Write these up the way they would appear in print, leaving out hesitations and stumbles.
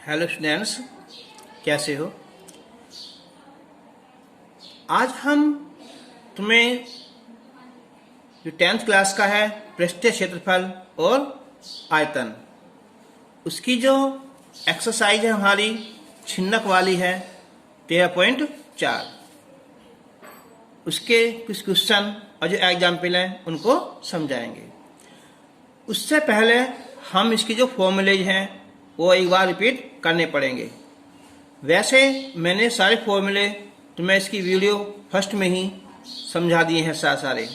Hello students, कैसे हो। आज हम तुम्हें जो 10th क्लास का है पृष्ठीय क्षेत्रफल और आयतन, उसकी जो एक्सरसाइज है हमारी छिन्नक वाली है 13.4, उसके कुछ क्वेश्चन और जो एग्जाम्पल हैं उनको समझाएंगे। उससे पहले हम इसकी जो फॉर्मूलेज हैं वो एक बार रिपीट करने पड़ेंगे। वैसे मैंने सारे फॉर्मूले तुम्हें इसकी वीडियो फर्स्ट में ही समझा दिए हैं सारे,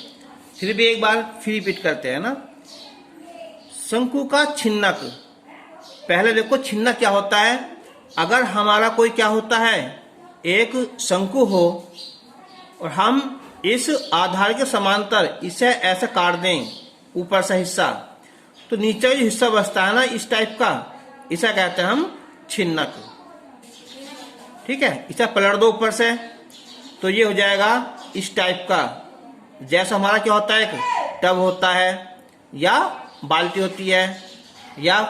फिर भी एक बार फिर रिपीट करते हैं ना। शंकु का छिन्नक, पहले देखो छिन्नक क्या होता है। अगर हमारा कोई क्या होता है, एक शंकु हो और हम इस आधार के समांतर इसे ऐसे काट दें ऊपर से हिस्सा, तो नीचे का जो हिस्सा बचता है ना इस टाइप का, इसे कहते हैं हम छिन्नक। ठीक है, इसे पलट दो ऊपर से तो ये हो जाएगा इस टाइप का। जैसा हमारा क्या होता है, एक टब होता है या बाल्टी होती है या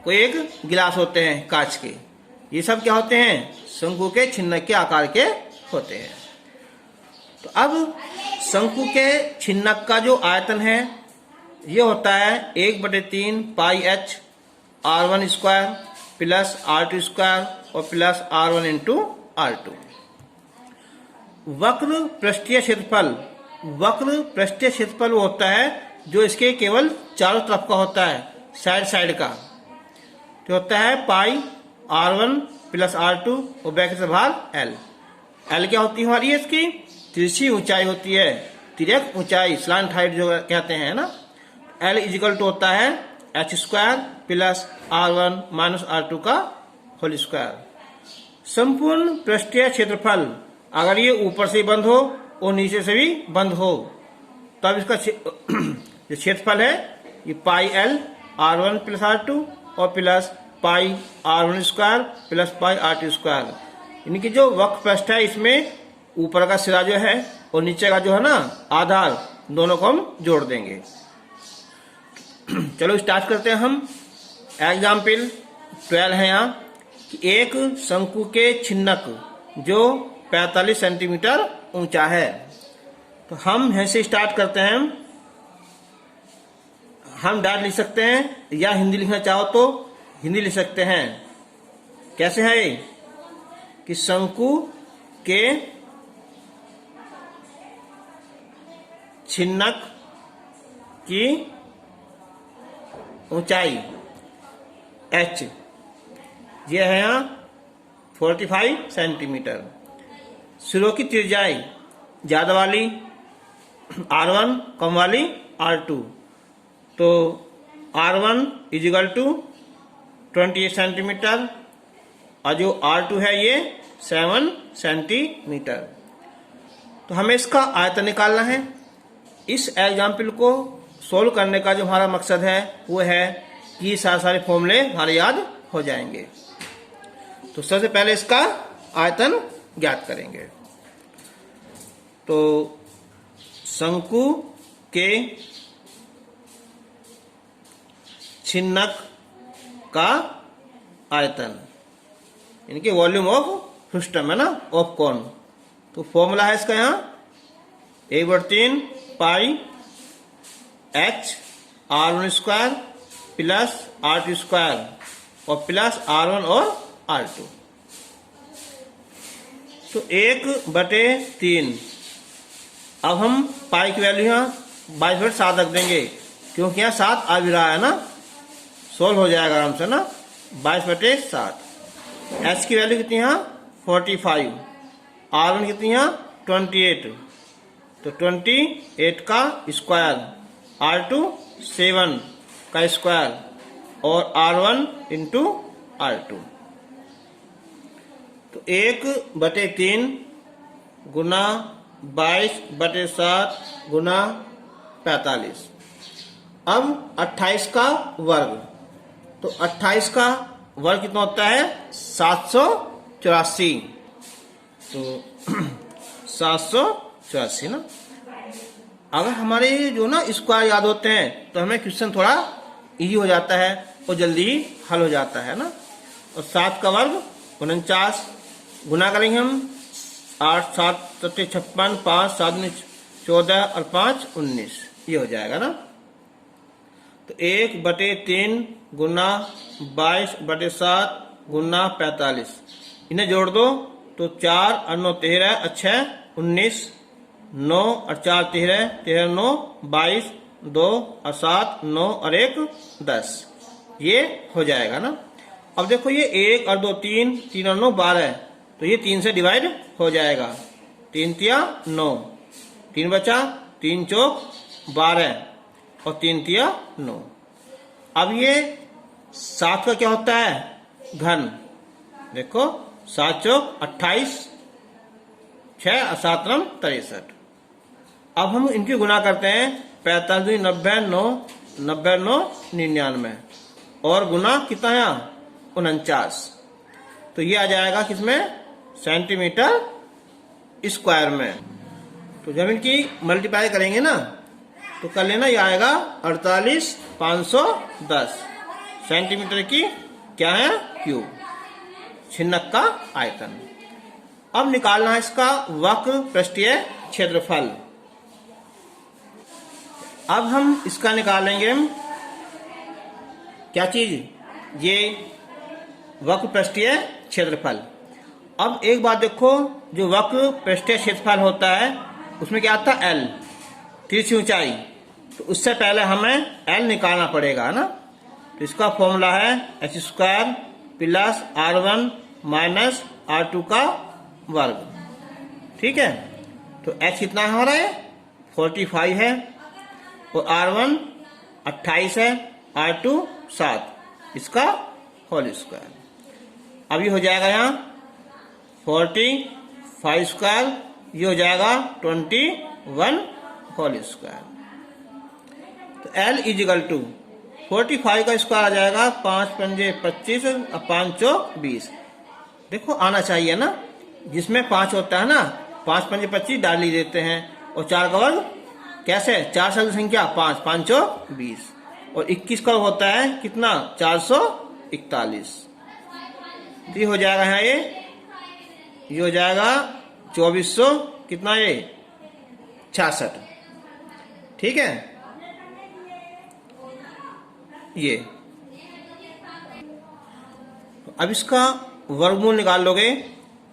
कोई एक गिलास होते हैं कांच के, ये सब क्या होते हैं, शंकु के छिन्नक के आकार के होते हैं। तो अब शंकु के छिन्नक का जो आयतन है ये होता है 1/3 पाई h r1 square plus r2 square और प्लस r1 इंटू r2। वक्र पृष्ठीय क्षेत्रफल, वक्र पृष्ठीय क्षेत्रफल वो होता है जो इसके केवल चारों तरफ का होता है, साइड का, तो होता है पाई r1 प्लस r2 और ब्रैकेट से बाहर l। l क्या होती है हमारी, इसकी तिरछी ऊंचाई होती है, तिर्यक ऊंचाई, स्लांट हाइट जो कहते हैं ना। L इजिकल टू होता है h square plus r1 minus r2 का होल स्क्वायर। संपूर्ण पृष्ठीय क्षेत्रफल, अगर ये ऊपर से बंद हो और नीचे से भी बंद हो तब इसका जो क्षेत्रफल है ये पाई l r1 प्लस r2 और plus pi r1 square plus pi r2 square. इनकी जो वक्र पृष्ठ है इसमें ऊपर का सिरा जो है और नीचे का जो है ना आधार, दोनों को हम जोड़ देंगे। चलो स्टार्ट करते हैं हम। एग्जाम्पल 12 है यहाँ कि एक शंकु के छिन्नक जो 45 सेंटीमीटर ऊंचा है। तो हम यहीं से स्टार्ट करते हैं। हम डायरेक्ट लिख सकते हैं या हिंदी लिखना चाहो तो हिंदी लिख सकते हैं। कैसे है कि शंकु के छिन्नक की ऊंचाई h ये है यहाँ 45 सेंटीमीटर। सिरों की त्रिज्याई ज्यादा वाली r1 कम वाली r2, तो r1 इजिकल टू 28 सेंटीमीटर और जो r2 है ये 7 सेंटीमीटर। तो हमें इसका आयतन निकालना है। इस एग्जाम्पल को सोल्व करने का जो हमारा मकसद है वो है कि सारे फॉर्मूले हमारे याद हो जाएंगे। तो सबसे पहले इसका आयतन ज्ञात करेंगे। तो शंकु के छिन्नक का आयतन, इनके वॉल्यूम ऑफ फ्रुस्टम है ना, ऑफ कोन। तो फॉर्मूला है इसका यहाँ 1/3 पाई h r1 square plus r2 square और प्लस r1 और r2। तो 1/3, अब हम पाई की वैल्यू यहाँ 22/7 रख देंगे क्योंकि यहाँ 7 आ भी रहा है ना, सोल्व हो जाएगा आराम से ना। 22/7। h की वैल्यू कितनी यहाँ 45, r1 कितनी यहाँ 28, तो 28 का स्क्वायर, r2 7 का स्क्वायर और r1 इंटू r2। तो 1/3 गुना 22/7 गुना 45। अब 28 का वर्ग, तो 28 का वर्ग कितना होता है 784। तो 784 ना। अगर हमारे जो ना स्क्वायर याद होते हैं तो हमें क्वेश्चन थोड़ा इजी हो जाता है और जल्दी हल हो जाता है ना। और 7 का वर्ग 49, गुना करेंगे हम 8 7 सत्ते 56, 5 7 14 और 5 19, ये हो जाएगा ना। तो 1/3 गुना 22/7 गुना 45, इन्हें जोड़ दो तो 4 और 9 13 और 6 19, 9 और 4 13, 13 9 22, 2 और 7 9 और 1 10, ये हो जाएगा ना। अब देखो ये 1 और 2 3, 3 और 9 12, तो ये 3 से डिवाइड हो जाएगा। 3 तिया 9, 3 बचा, 3 चौक 12 और 3 तिया 9। अब ये 7 का क्या होता है घन, देखो 7 चौक 28, 6 और 7 रम 63। अब हम इनकी गुना करते हैं, 45 90 9 90 9 99 और गुना कितना है 49, तो ये आ जाएगा किसमें सेंटीमीटर स्क्वायर में। तो जब इनकी मल्टीप्लाई करेंगे ना तो कर लेना, ये आएगा 48,510 सेंटीमीटर की क्या है क्यूब, छिन्नक का आयतन। अब निकालना है इसका वक्र पृष्ठीय क्षेत्रफल। अब हम इसका निकालेंगे क्या चीज, ये वक्र पृष्ठीय क्षेत्रफल। अब एक बात देखो, जो वक्र पृष्ठीय क्षेत्रफल होता है उसमें क्या आता है L, तिरछी ऊंचाई, तो उससे पहले हमें L निकालना पड़ेगा ना। तो इसका फॉर्मूला है h² plus r1 minus r2 का वर्ग, ठीक है। तो h कितना हो रहा है 45 है और r1 28 है, r2 7, इसका होल स्क्वायर। अब ये हो जाएगा यहाँ 45 स्क्वायर, ये हो जाएगा 21 होल स्क्वायर। तो L इजिकल टू 45 का स्क्वायर आ जाएगा 5 पंजे 25 और 5 चौक 20। देखो आना चाहिए ना, जिसमें 5 होता है ना 5 पंजे 25 डाल ही देते हैं, और 4 का वर्ग कैसे 4 शब्द संख्या 5 5 चौक 20 और 21 का होता है कितना 441। तो ये हो जाएगा यहाँ ये हो जाएगा 2400 कितना ये 66, ठीक है। ये अब इसका वर्गमूल निकाल लोगे,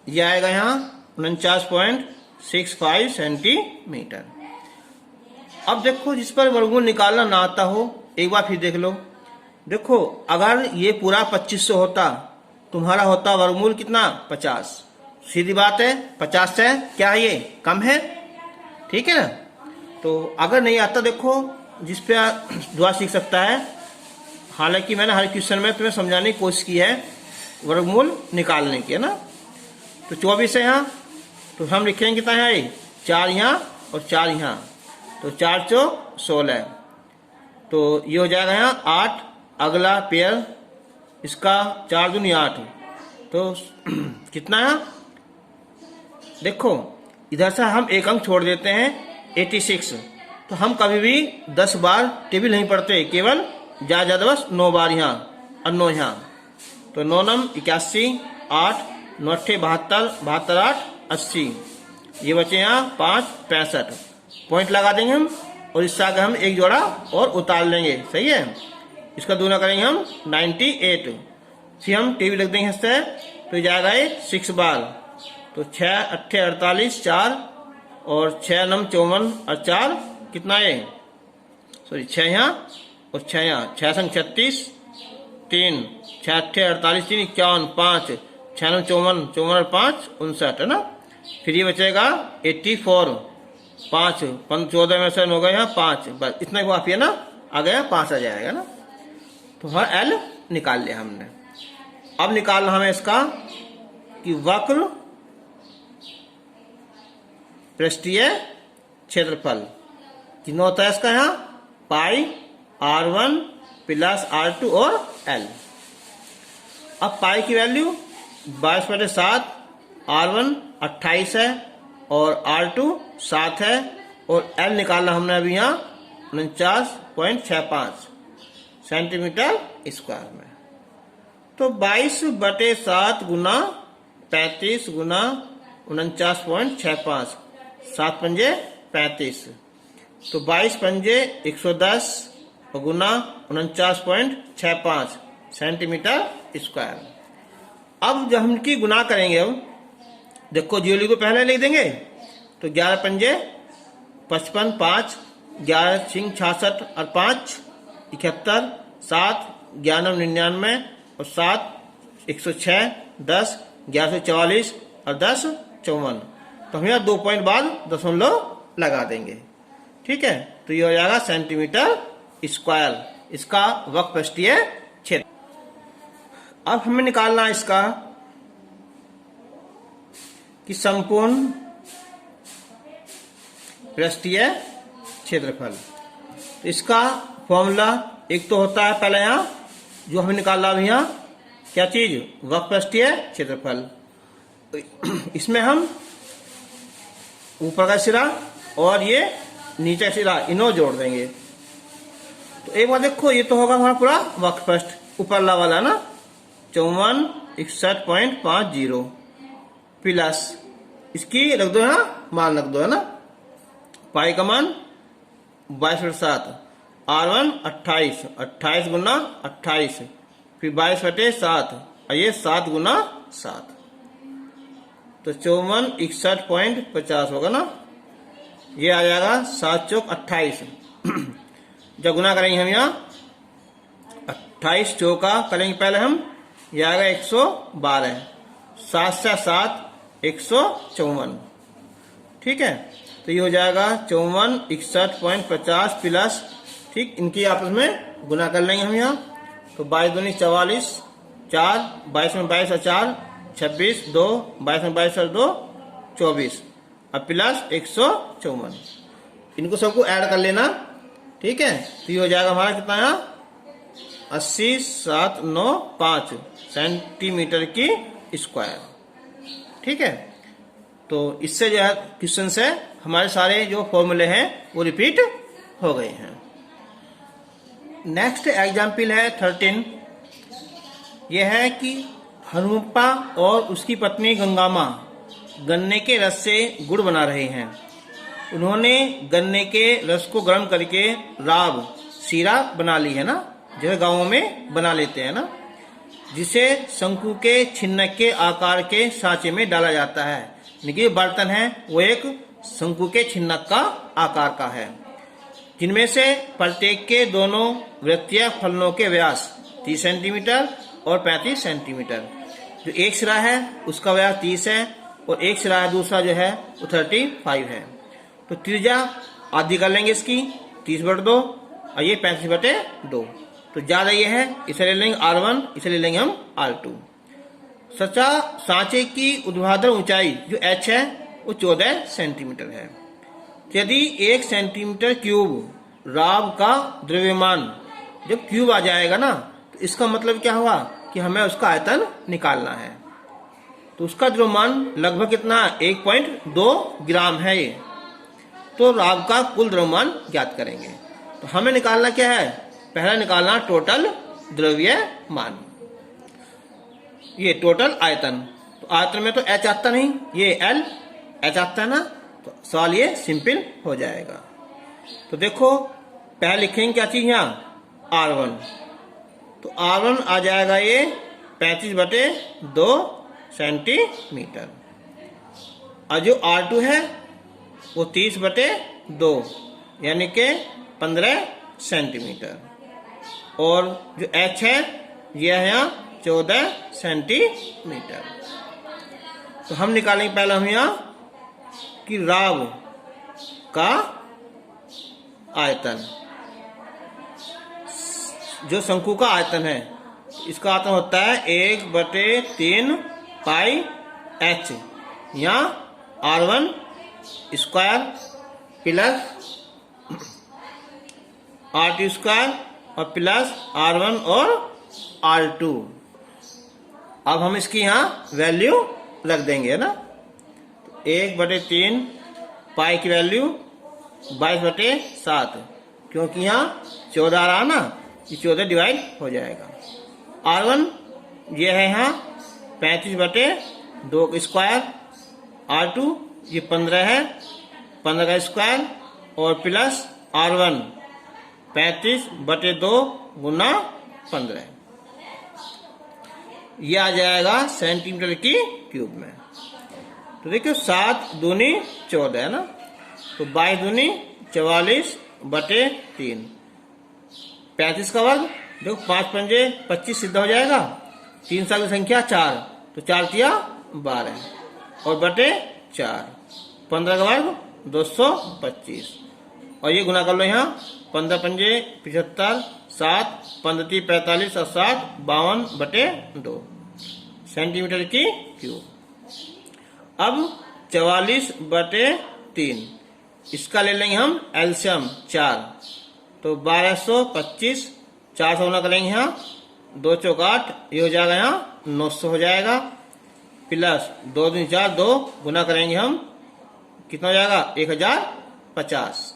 ये आएगा यहाँ 49.65 सेंटीमीटर। अब देखो जिस पर वर्गमूल निकालना ना आता हो एक बार फिर देख लो। देखो अगर ये पूरा 2500 होता, तुम्हारा होता वर्गमूल कितना 50, सीधी बात है 50 से क्या है ये कम है, ठीक है ना। तो अगर नहीं आता देखो जिस पे दुआ सीख सकता है, हालांकि मैंने हर क्वेश्चन में तुम्हें समझाने की कोशिश की है वर्गमूल निकालने की, है ना। तो 24 है यहाँ, तो हम लिखेंगे कितना है 4 यहाँ और 4 यहाँ, तो 4 चौक 16, तो ये हो जाएगा यहाँ 8। अगला पेयर इसका 4 दूनी 8, तो कितना है देखो इधर से हम एक अंक छोड़ देते हैं 86। तो हम कभी भी 10 बार टेबल नहीं पढ़ते, केवल ज्यादा बस 9 बार यहाँ और 9 यहाँ। तो 9 नम 81, 8 9 72, 72 8 80, ये बचे यहाँ 5 65, पॉइंट लगा देंगे हम और इससे आगे हम एक जोड़ा और उतार लेंगे, सही है। इसका दूना करेंगे हम 98, फिर हम टीवी रख देंगे इससे, तो जाएगा 6 बार, तो 6 8 48 4 और 6 9 54 और 4 कितना है सॉरी 6 यहाँ और 6 यहाँ, 6 संग 36 3 6 8 48 3 51 5 6 9 54 54 और 5 59 है ना। फिर ये बचेगा 84, 5 14 में से हो गया यहाँ 5, बस इतना को आप ये ना आ गया 5 आ जाएगा ना। तो हमारा L निकाल लिया हमने। अब निकालना हमें इसका कि वक्र पृष्ठीय क्षेत्रफल कितना होता है इसका यहाँ पाई r1 प्लस r2 और L। अब पाई की वैल्यू 22/7, r1 28 है और r2 7 है और L निकालना हमने अभी यहाँ 49.65 सेंटीमीटर स्क्वायर में। तो 22/7 गुना 35 गुना 49.65, 7 पंजे 35, तो 22 पंजे 110 और गुना 49.65 सेंटीमीटर स्क्वायर। अब जब हम इनकी गुना करेंगे, अब देखो जीरो को पहले लिख देंगे, तो 11 पंजे 55, 5 11 छिंग 66 और 5 71, 7 11 99 और 7 106, 10 1144 और 10 54। तो हम यहाँ 2 पॉइंट बाद दशमलव लगा देंगे। ठीक है, तो ये हो जाएगा सेंटीमीटर स्क्वायर, इसका वक्रपृष्ठीय क्षेत्र। अब हमें निकालना है इसका कि संपूर्ण पृष्ठीय क्षेत्रफल। तो इसका फॉर्मूला एक तो होता है पहले यहाँ जो हमें निकालना है, यहाँ क्या चीज, वक्रपृष्ठीय क्षेत्रफल। इसमें हम ऊपर का सिरा और ये नीचे का सिरा इन्हों जोड़ देंगे। तो एक बार देखो, ये तो होगा हमारा पूरा वक्रपृष्ठ ऊपरला वाला ना, 5461.50 प्लस इसकी रख दो, है ना मान रख दो, है ना, पाई का मान 22/7, R1 28, 28 गुना 28, फिर 22/7 और ये 7 गुना 7, तो 5461.50 होगा ना, ये आ जाएगा 7 चौक 28। जब गुना करेंगे हम यहाँ 28 चौका करेंगे पहले हम, ये आएगा 112, 7 से 7 154। ठीक है, तो ये हो जाएगा 5461.50 प्लस, ठीक, इनकी आपस में गुना कर लेंगे हम यहाँ, तो 22 दूनी 44, 4 22 में 22 और 4 26, 2 22 में 22 और 2 24 और प्लस 154। इनको सबको ऐड कर लेना। ठीक है, तो ये हो जाएगा हमारा कितना यहाँ 80,795 सेंटीमीटर की स्क्वायर। ठीक है, तो इससे जो है क्वेश्चन से हमारे सारे जो फॉर्मूले हैं वो रिपीट हो गए हैं। नेक्स्ट एग्जाम्पल है 13। यह है कि हनुप्पा और उसकी पत्नी गंगामा गन्ने के रस से गुड़ बना रहे हैं। उन्होंने गन्ने के रस को गर्म करके राब शीरा बना ली है ना, जैसे गाँवों में बना लेते हैं ना, जिसे शंकु के छिन्नक के आकार के सांचे में डाला जाता है। यानी बर्तन है वो एक शंकु के छिन्नक का आकार का है, जिनमें से प्रत्येक के दोनों वृत्तीय फलनों के व्यास 30 सेंटीमीटर और 35 सेंटीमीटर। जो एक सिरा है उसका व्यास 30 है और एक सिरा है दूसरा जो है वो 35 है। तो त्रिज्या आधी कर लेंगे इसकी, 30/2 और ये 35/2। तो ज्यादा ये है, इसे ले लेंगे R1, इसे ले लेंगे हम R2। सच्चा सांचे की ऊर्ध्वाधर ऊंचाई जो h है वो 14 सेंटीमीटर है। यदि 1 सेंटीमीटर क्यूब राब का द्रव्यमान जब क्यूब आ जाएगा ना, तो इसका मतलब क्या हुआ कि हमें उसका आयतन निकालना है। तो उसका द्रव्यमान लगभग कितना 1.2 ग्राम है ये। तो राब का कुल द्रव्यमान ज्ञात करेंगे। तो हमें निकालना क्या है, पहला निकालना टोटल द्रव्यमान, ये टोटल आयतन। तो आयतन में तो H आता नहीं, ये L H आता है ना, तो सवाल ये सिंपल हो जाएगा। तो देखो पहले लिखेंगे क्या चीज यहाँ R1, तो R1 आ जाएगा ये 35/2 सेंटीमीटर, और जो R2 है वो 30/2 यानी के 15 सेंटीमीटर, और जो H है यह है यहाँ 14 सेंटीमीटर। तो हम निकालेंगे पहले हम यहाँ कि राब का आयतन, जो शंकु का आयतन है, इसका आयतन होता है 1/3 पाई H, यहाँ R1 square plus R2 square और प्लस R1 और R2। अब हम इसकी यहाँ वैल्यू रख देंगे, है ना। 1/3 पाई की वैल्यू 22/7, क्योंकि यहाँ 14 रहा ना, ये 14 डिवाइड हो जाएगा। R1 ये है यहाँ 35/2 R2 ये 15 है, 15 का स्क्वायर और प्लस R1 35/2 गुना 15, ये आ जाएगा सेंटीमीटर की क्यूब में। तो देखियो 7 दूनी 14 है ना, तो 22 दूनी 44/3, 35 का वर्ग, देखो 5 पंजे 25 सीधा हो जाएगा, 3 साल की संख्या 4, तो 4 तिया 12 और बटे 4, 15 का वर्ग 225 और ये गुना कर लो यहाँ, 15 पंजे 75, 7 15 × 45 और 7 52/2 सेंटीमीटर की क्यूब। अब 44/3 इसका ले लेंगे हम एलसीएम 4, तो 1225, 4 से गुना करेंगे यहाँ, 2 चौक 8, ये हो जाएगा यहाँ 900 हो जाएगा, प्लस 2 दूनी 4, 2 गुना करेंगे हम, कितना हो जाएगा 1050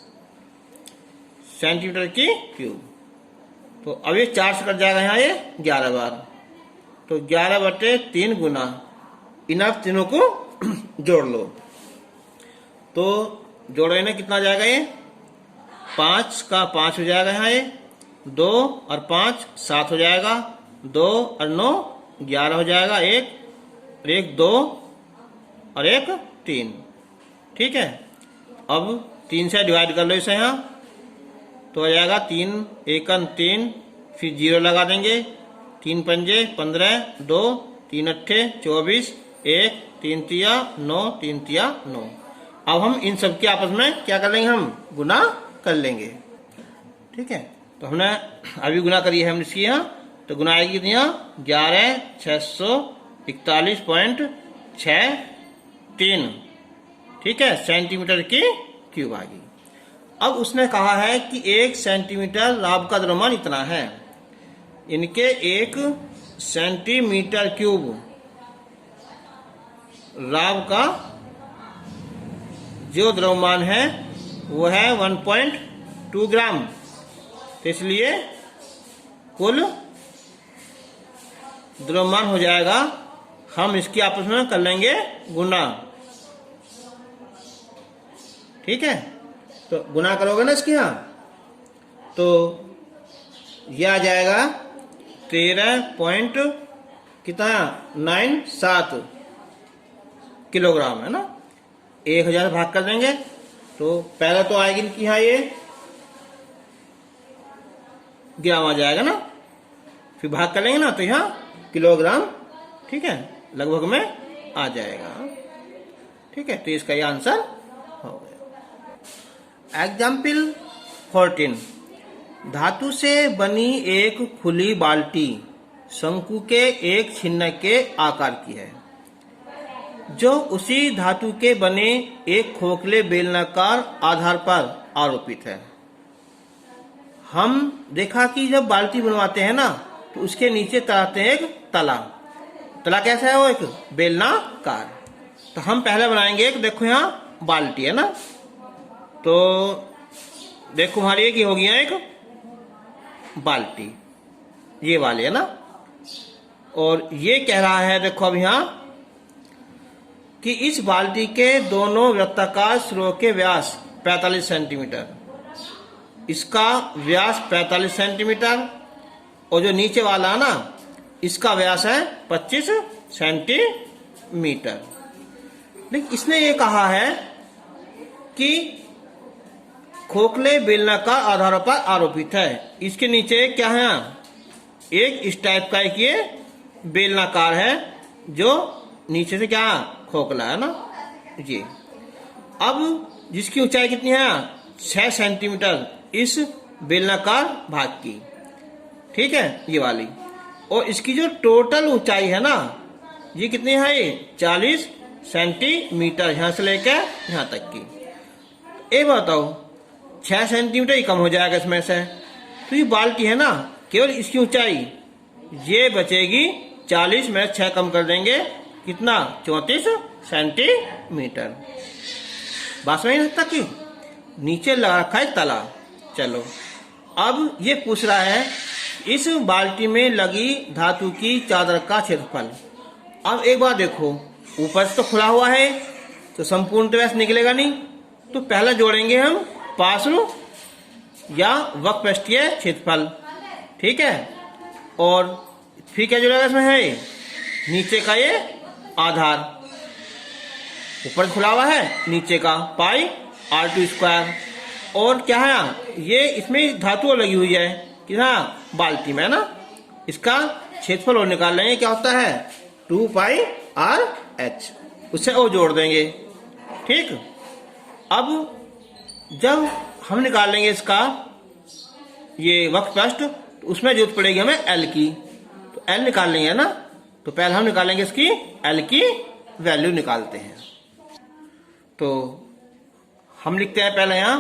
सेंटीमीटर की क्यूब। तो अब ये 4 से कट जाएगा यहाँ ये 11 बार, तो 11/3 गुना, इन आप तीनों को जोड़ लो, तो जोड़ने में कितना जाएगा ये 5 का 5 हो जाएगा यहाँ, ये 2 और 5 7 हो जाएगा, 2 और 9 11 हो जाएगा, 1 2 और 1 3, ठीक है। अब 3 से डिवाइड कर लो इसे यहाँ, तो आ जाएगा 3 1 3, फिर 0 लगा देंगे, 3 पंजे 15, 2 3 अट्ठे 24, 1 3 तिया 9, 3 तिया 9। अब हम इन सब के आपस में क्या कर लेंगे, हम गुना कर लेंगे, ठीक है। तो हमने अभी गुना करी है हम इसकी यहाँ, तो गुना आएगी कितनी यहाँ 11,641.63, ठीक है, सेंटीमीटर की क्यूब आ गई। अब उसने कहा है कि 1 सेंटीमीटर लाभ का द्रव्यमान इतना है, इनके 1 सेंटीमीटर क्यूब लाभ का जो द्रव्यमान है वो है 1.2 ग्राम, तो इसलिए कुल द्रव्यमान हो जाएगा, हम इसकी आपस में कर लेंगे गुना, ठीक है। तो गुना करोगे ना इसके यहाँ, तो यह आ जाएगा 13.97 किलोग्राम है ना, 1000 भाग कर देंगे, तो पहले तो आएगी इनकी यहाँ ये ग्राम आ जाएगा ना, फिर भाग कर लेंगे ना, तो यहाँ किलोग्राम, ठीक है, लगभग में आ जाएगा, ठीक है। तो इसका ये आंसर हो गया। एग्जाम्पल 14, धातु से बनी एक खुली बाल्टी शंकु के एक छिन्न के आकार की है, जो उसी धातु के बने एक खोखले बेलनाकार आधार पर आरोपित है। हम देखा कि जब बाल्टी बनवाते हैं ना, तो उसके नीचे तराते हैं एक तला, तला कैसा है वो, एक बेलनाकार। तो हम पहले बनाएंगे एक, देखो यहाँ बाल्टी है ना, तो देखो हमारी एक हो गया एक बाल्टी, ये वाली है ना, और ये कह रहा है देखो अब यहाँ कि इस बाल्टी के दोनों वृत्ताकार सिरों के व्यास 45 सेंटीमीटर, इसका व्यास 45 सेंटीमीटर, और जो नीचे वाला है ना इसका व्यास है 25 सेंटीमीटर। लेकिन इसने ये कहा है कि खोखले बेलनाकार आधार पर आरोपित है, इसके नीचे क्या है, एक इस टाइप का एक ये बेलनाकार है जो नीचे से क्या खोखला है ना ये। अब जिसकी ऊंचाई कितनी है 6 सेंटीमीटर इस बेलनाकार भाग की, ठीक है, ये वाली, और इसकी जो टोटल ऊंचाई है ना ये कितनी है, ये 40 सेंटीमीटर, यहां से लेकर यहां तक की। ये बताओ 6 सेंटीमीटर ही कम हो जाएगा इसमें से, तो ये बाल्टी है ना, केवल इसकी ऊंचाई ये बचेगी 40 में 6 कम कर देंगे, कितना 34 सेंटीमीटर। बात में तक की नीचे लगा रखा है तला। चलो अब ये पूछ रहा है इस बाल्टी में लगी धातु की चादर का क्षेत्रफल। अब एक बार देखो, ऊपर से तो खुला हुआ है तो संपूर्ण तो वैसे निकलेगा नहीं, तो पहला जोड़ेंगे हम पार्श्व या वक्रपृष्ठीय क्षेत्रफल, ठीक है। और फिर क्या जुड़ेगा इसमें है, नीचे का ये आधार, ऊपर खुला हुआ है, नीचे का पाई r2 स्क्वायर। और क्या है, ये इसमें धातु लगी हुई है कि हाँ बाल्टी में, है ना। इसका क्षेत्रफल और निकाल लेंगे, क्या होता है 2 पाई RH, उससे ओ जोड़ देंगे, ठीक। अब जब हम निकाल लेंगे इसका ये वक्रपृष्ठ, तो उसमें जरूरत पड़ेगी हमें L की, तो L निकाल लेंगे, है ना। तो पहले हम निकालेंगे इसकी L की वैल्यू निकालते हैं। तो हम लिखते हैं पहले यहाँ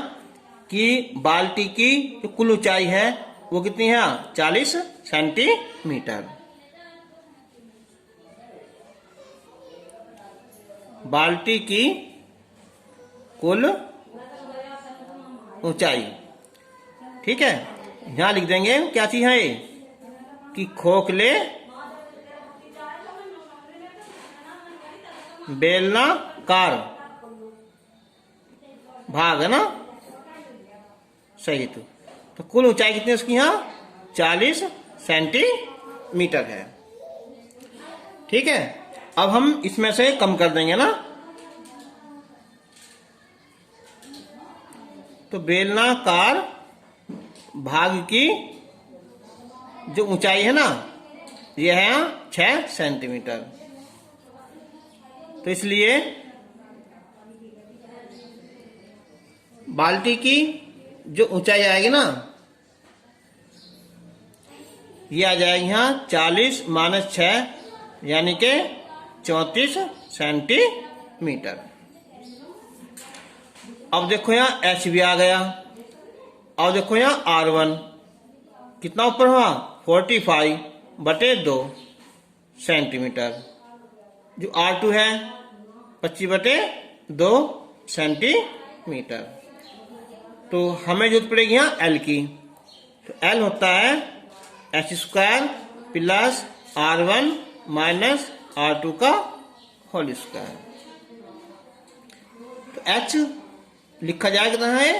कि बाल्टी की जो कुल ऊंचाई है वो कितनी है, 40 सेंटीमीटर। बाल्टी की कुल ऊंचाई, ठीक है। यहां लिख देंगे क्या चीज है कि खोखले बेलनाकार भाग, है ना, सही। तो कुल ऊंचाई कितनी है उसकी, यहाँ 40 सेंटीमीटर है, ठीक है। अब हम इसमें से कम कर देंगे ना, तो बेलनाकार भाग की जो ऊंचाई है ना, यह है 6 सेंटीमीटर। तो इसलिए बाल्टी की जो ऊंचाई आएगी ना, ये आ जाएगी यहाँ 40 - 6 यानी के 34 सेंटीमीटर। अब देखो यहाँ H भी आ गया। अब देखो यहाँ R1 कितना ऊपर हुआ, 45/2 सेंटीमीटर। जो R2 है 25/2 सेंटीमीटर। तो हमें जरूरत पड़ेगी यहाँ L की, तो L होता है h² plus R1 minus R2 का होल स्क्वायर। तो H लिखा जाए कितना है,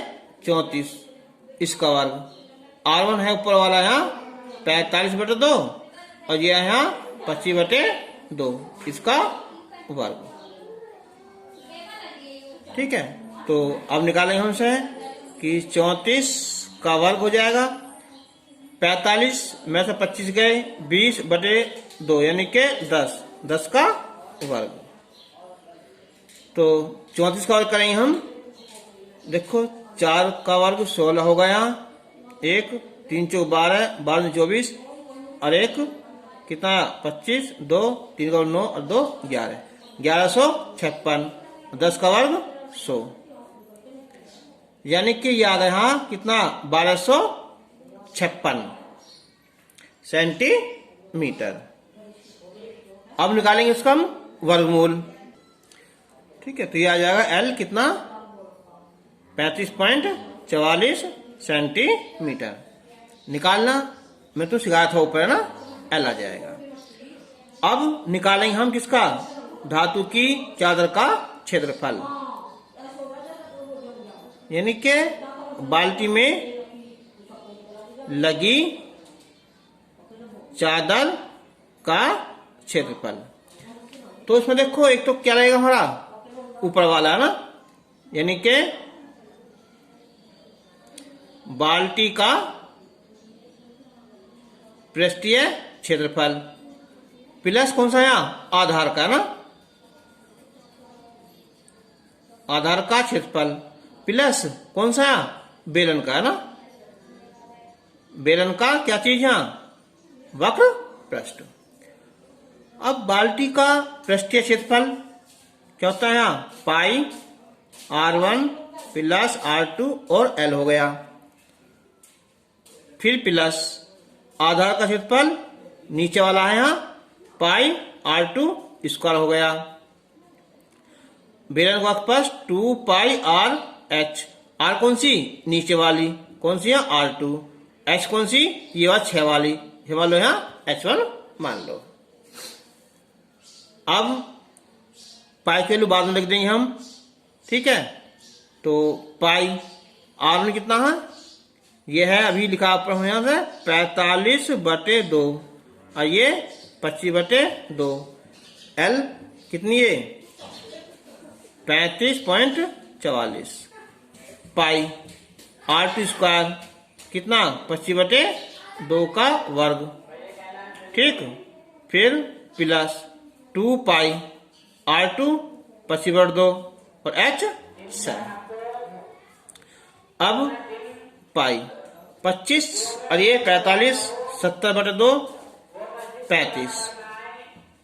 34 इसका वर्ग। R1 है ऊपर वाला यहाँ 45/2 और यह है यहाँ 25/2 इसका वर्ग, ठीक है। तो अब निकालेंगे हमसे कि 34 का वर्ग हो जाएगा, 45 में से 25 गए, 20/2 यानी के 10 का वर्ग। तो 34 का वर्ग करेंगे हम, देखो 4 का वर्ग 16 हो गया, 1 3 चौक 12, 12 24 और 1 कितना 25, 2 3 का 9 और 2 11, 1156। 10 का वर्ग 100 यानी कि याद है यहाँ कितना 1256 सेंटीमीटर। अब निकालेंगे इसका हम वर्गमूल, ठीक है। तो ये आ जाएगा L कितना 35.44 सेंटीमीटर। निकालना मैं तो सिखाया था ऊपर, है ना, L आ जाएगा। अब निकालेंगे हम किसका, धातु की चादर का क्षेत्रफल, यानी कि बाल्टी में लगी चादर का क्षेत्रफल। तो इसमें देखो एक तो क्या रहेगा हमारा ऊपर वाला, है ना, यानी कि बाल्टी का पृष्ठीय क्षेत्रफल प्लस कौन सा यहाँ आधार का, ना, आधार का क्षेत्रफल प्लस कौन सा बेलन का, है ना। बेलन का क्या चीज यहाँ वक्र पृष्ठ। अब बाल्टी का पृष्ठीय क्षेत्रफल क्या होता है यहाँ पाई R1 प्लस R2 और L हो गया, फिर प्लस आधार का क्षेत्रफल नीचे वाला है यहाँ पाई R2 स्क्वायर हो गया, बेलन का वक्रपृष्ठ 2 पाई RH, R कौन सी नीचे वाली, कौन सी है R2, एच कौन सी, ये बात 6 वाली, ये वालो यहाँ H1 मान लो। अब पाई की वैल्यू बाद में लिख देंगे हम, ठीक है। तो पाई R1 कितना है, ये है अभी लिखा आप यहाँ से 45/2 और ये 25/2। L कितनी है 35.44। पाई R2 स्क्वायर कितना 25/2 का वर्ग, ठीक। फिर प्लस 2 पाई R2 25/2 और H 7। अब पाई 25 और ये 45, 70/2 35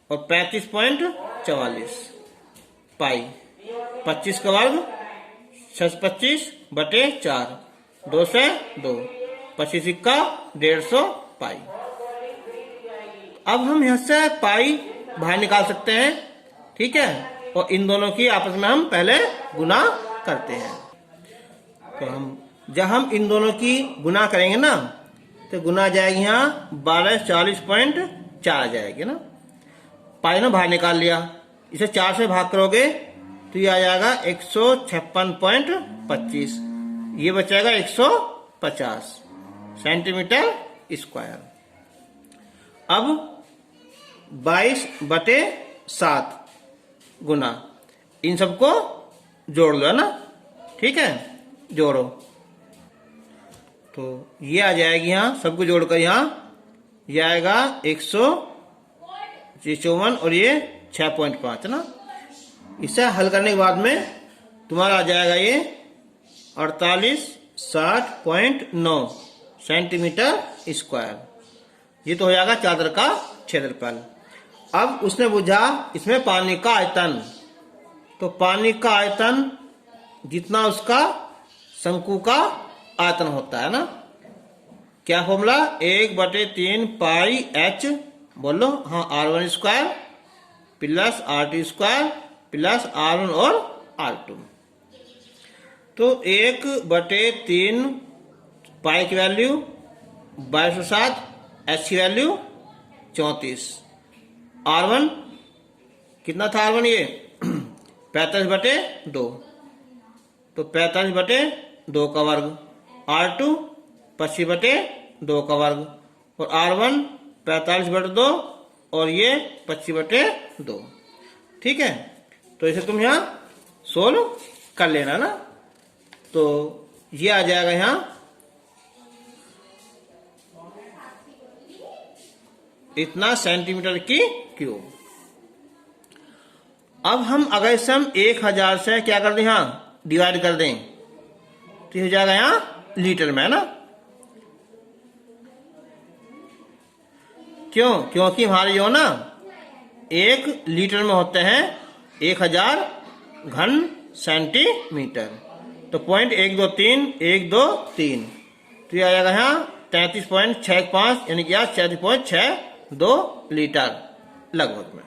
और 35.44। पाई 25 का वर्ग 25/4, 2 से 2, 25 का 150 पाई। अब हम यहाँ से पाई बाहर निकाल सकते हैं, ठीक है। और इन दोनों की आपस में हम पहले गुना करते हैं। तो जब हम इन दोनों की गुना करेंगे ना, तो गुना आ जाएगी यहाँ 1240.4 आ जाएगी ना। पाई ना बाहर निकाल लिया, इसे 4 से भाग करोगे तो ये आ जाएगा 156.25, ये बचेगा 150 सेंटीमीटर स्क्वायर। अब 22/7 गुना, इन सबको जोड़ लो, है ना, ठीक है। जोड़ो तो ये आ जाएगी यहाँ, सबको जोड़कर यहाँ ये आएगा 154 और ये 6.5 है ना। इसे हल करने के बाद में तुम्हारा आ जाएगा ये 4860.9 सेंटीमीटर स्क्वायर। ये तो हो जाएगा चादर का क्षेत्रफल। अब उसने पूछा इसमें पानी का आयतन, तो पानी का आयतन जितना उसका शंकु का आयतन होता है ना। क्या फॉर्मूला, 1/3 पाई H, बोलो हाँ, R1 square plus R2 square plus R1 और R2। तो 1/3 पाई की वैल्यू 2207, H की वैल्यू 34, R1 कितना था, R1 ये 45/2, तो 45/2 का वर्ग, R2 25/2 का वर्ग और R1 45/2 और ये 25/2, ठीक है। तो इसे तुम यहाँ सोल्व कर लेना ना। तो ये आ जाएगा यहाँ इतना सेंटीमीटर की क्यूब। अब हम अगर इसे हम 1000 से क्या कर दें, यहाँ डिवाइड कर दें, तो हो जाएगा यहाँ लीटर में, है ना। क्यों, क्योंकि हमारे जो ना 1 लीटर में होते हैं 1000 घन सेंटीमीटर। तो 0.123 तो ये आ जाएगा यहाँ 33.65 यानी कि 33.62 लीटर लगभग में।